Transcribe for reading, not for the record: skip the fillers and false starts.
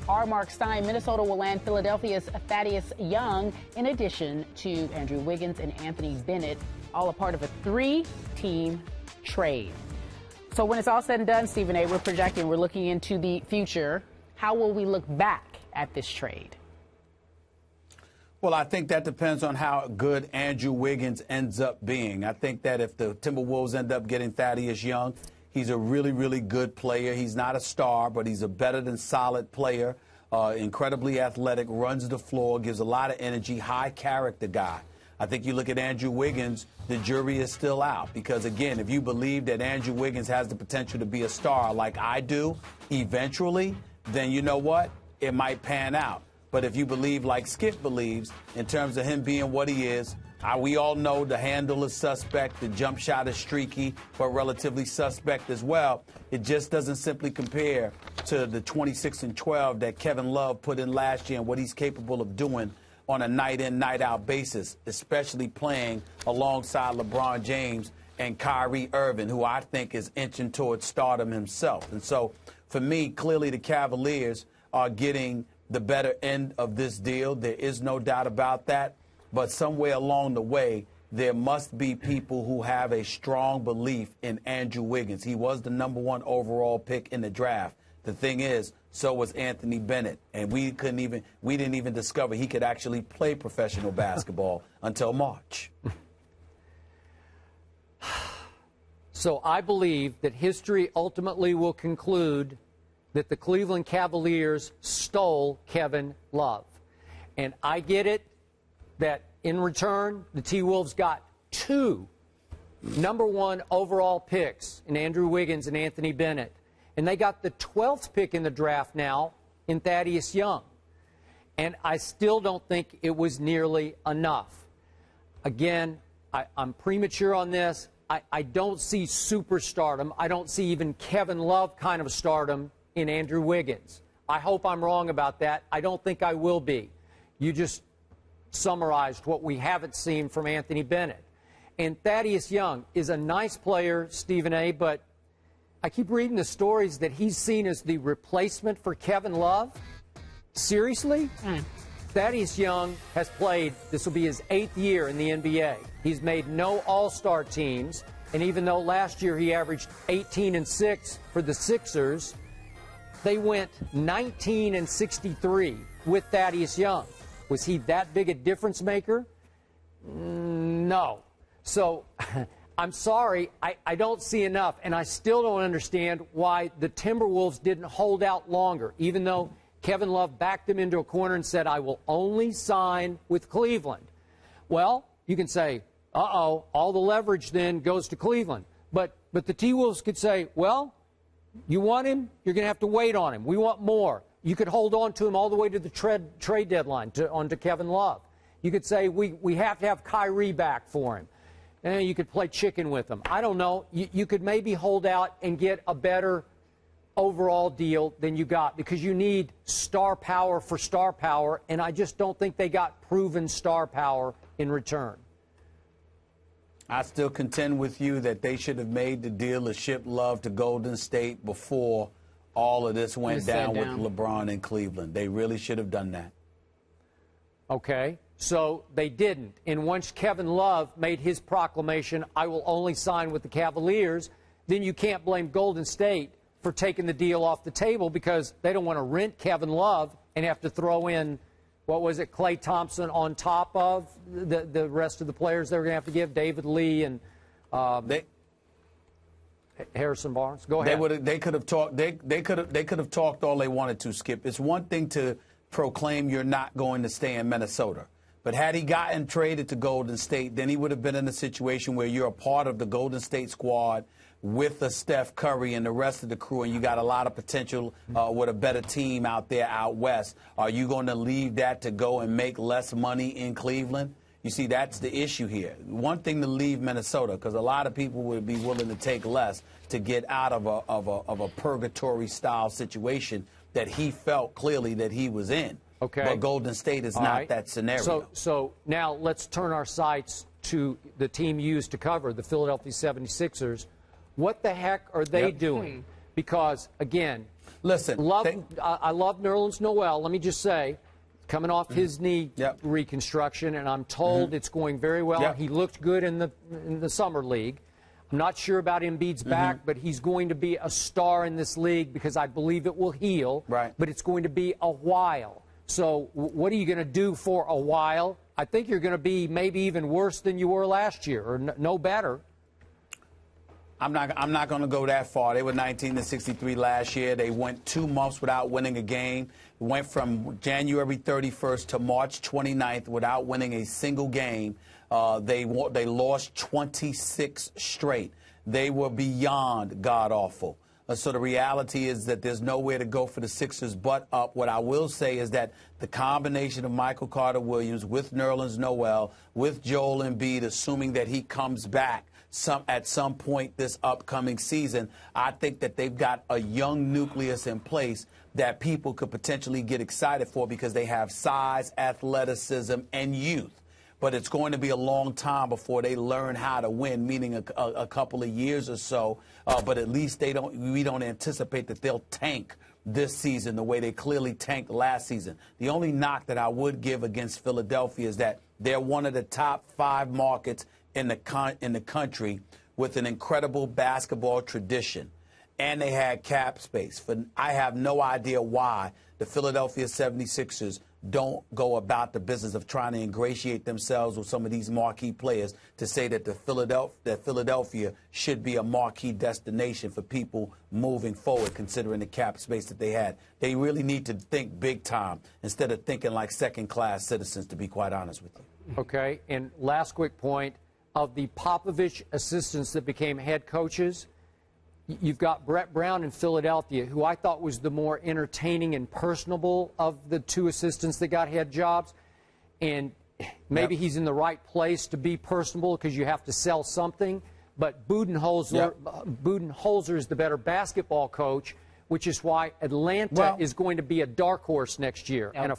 R. Mark Stein, Minnesota will land Philadelphia's Thaddeus Young, in addition to Andrew Wiggins and Anthony Bennett, all a part of a three-team trade. So when it's all said and done, Stephen A., we're projecting, we're looking into the future. How will we look back at this trade? Well, I think that depends on how good Andrew Wiggins ends up being. I think that if the Timberwolves end up getting Thaddeus Young, he's a really, really good player. He's not a star, but he's a better than solid player, incredibly athletic, runs the floor, gives a lot of energy, high character guy. I think you look at Andrew Wiggins, the jury is still out. Because, again, if you believe that Andrew Wiggins has the potential to be a star like I do eventually, then you know what? It might pan out. But if you believe like Skip believes, in terms of him being what he is, we all know the handle is suspect, the jump shot is streaky, but relatively suspect as well. It just doesn't simply compare to the 26 and 12 that Kevin Love put in last year and what he's capable of doing on a night-in, night-out basis, especially playing alongside LeBron James and Kyrie Irving, who I think is inching towards stardom himself. And so, for me, clearly the Cavaliers are getting the better end of this deal. There is no doubt about that. But somewhere along the way, there must be people who have a strong belief in Andrew Wiggins. He was the #1 overall pick in the draft. The thing is, so was Anthony Bennett. And we didn't even discover he could actually play professional basketball until March. So I believe that history ultimately will conclude that the Cleveland Cavaliers stole Kevin Love. And I get it that in return, the T-Wolves got 2 #1 overall picks in Andrew Wiggins and Anthony Bennett. And they got the 12th pick in the draft now in Thaddeus Young. And I still don't think it was nearly enough. Again, I'm premature on this. I don't see superstardom. I don't see even Kevin Love kind of stardom in Andrew Wiggins. I hope I'm wrong about that. I don't think I will be. You just summarized what we haven't seen from Anthony Bennett. And Thaddeus Young is a nice player, Stephen A., but I keep reading the stories that he's seen as the replacement for Kevin Love. Seriously? Thaddeus Young has played, this will be his 8th year in the NBA. He's made no all-star teams, and even though last year he averaged 18 and 6 for the Sixers, they went 19 and 63 with Thaddeus Young. Was he that big a difference maker? No. So I'm sorry, I don't see enough, and I still don't understand why the Timberwolves didn't hold out longer, even though Kevin Love backed them into a corner and said, I will only sign with Cleveland. Well, you can say, uh-oh, all the leverage then goes to Cleveland. But the T-Wolves could say, well, you want him? You're going to have to wait on him. We want more. You could hold on to him all the way to the trade deadline, onto Kevin Love. You could say we have to have Kyrie back for him. And you could play chicken with him. I don't know. You could maybe hold out and get a better overall deal than you got, because you need star power for star power, and I just don't think they got proven star power in return. I still contend with you that they should have made the deal to ship Love to Golden State before all of this went down with LeBron in Cleveland. They really should have done that. Okay, so they didn't. And once Kevin Love made his proclamation, I will only sign with the Cavaliers, then you can't blame Golden State for taking the deal off the table, because they don't want to rent Kevin Love and have to throw in, what was it, Klay Thompson on top of the rest of the players they were going to have to give, David Lee and Harrison Barnes. Go ahead. They could have talked. They could have talked all they wanted to, Skip. It's one thing to proclaim you're not going to stay in Minnesota, but had he gotten traded to Golden State, then he would have been in a situation where you're a part of the Golden State squad with a Steph Curry and the rest of the crew, and you got a lot of potential with a better team out there out west. Are you going to leave that to go and make less money in Cleveland? You see, that's the issue here. One thing to leave Minnesota, because a lot of people would be willing to take less to get out of a purgatory-style situation that he felt clearly that he was in. Okay. But Golden State is not that scenario. So now let's turn our sights to the team used to cover, the Philadelphia 76ers. What the heck are they doing? Because, again, Listen, I love Nerlens Noel. Let me just say, coming off his knee reconstruction, and I'm told it's going very well. He looked good in the summer league. I'm not sure about Embiid's back, but he's going to be a star in this league because I believe it will heal. Right. But it's going to be a while. So what are you going to do for a while? I think you're going to be maybe even worse than you were last year, or no better. I'm not going to go that far. They were 19-63 last year. They went 2 months without winning a game. Went from January 31st to March 29th without winning a single game. They lost 26 straight. They were beyond god-awful. So the reality is that there's nowhere to go for the Sixers but up. What I will say is that the combination of Michael Carter-Williams with Nerlens Noel, with Joel Embiid, assuming that he comes back at some point this upcoming season, I think that they've got a young nucleus in place that people could potentially get excited for because they have size, athleticism, and youth. But it's going to be a long time before they learn how to win, meaning a couple of years or so. But at least we don't anticipate that they'll tank this season the way they clearly tanked last season. The only knock that I would give against Philadelphia is that they're one of the top 5 markets in the country with an incredible basketball tradition. And they had cap space. I have no idea why the Philadelphia 76ers don't go about the business of trying to ingratiate themselves with some of these marquee players to say that Philadelphia should be a marquee destination for people moving forward, considering the cap space that they had. They really need to think big time instead of thinking like second-class citizens, to be quite honest with you. Okay, and last quick point, of the Popovich assistants that became head coaches, you've got Brett Brown in Philadelphia, who I thought was the more entertaining and personable of the 2 assistants that got head jobs. And maybe he's in the right place to be personable because you have to sell something. But Budenholzer is the better basketball coach, which is why Atlanta is going to be a dark horse next year. And a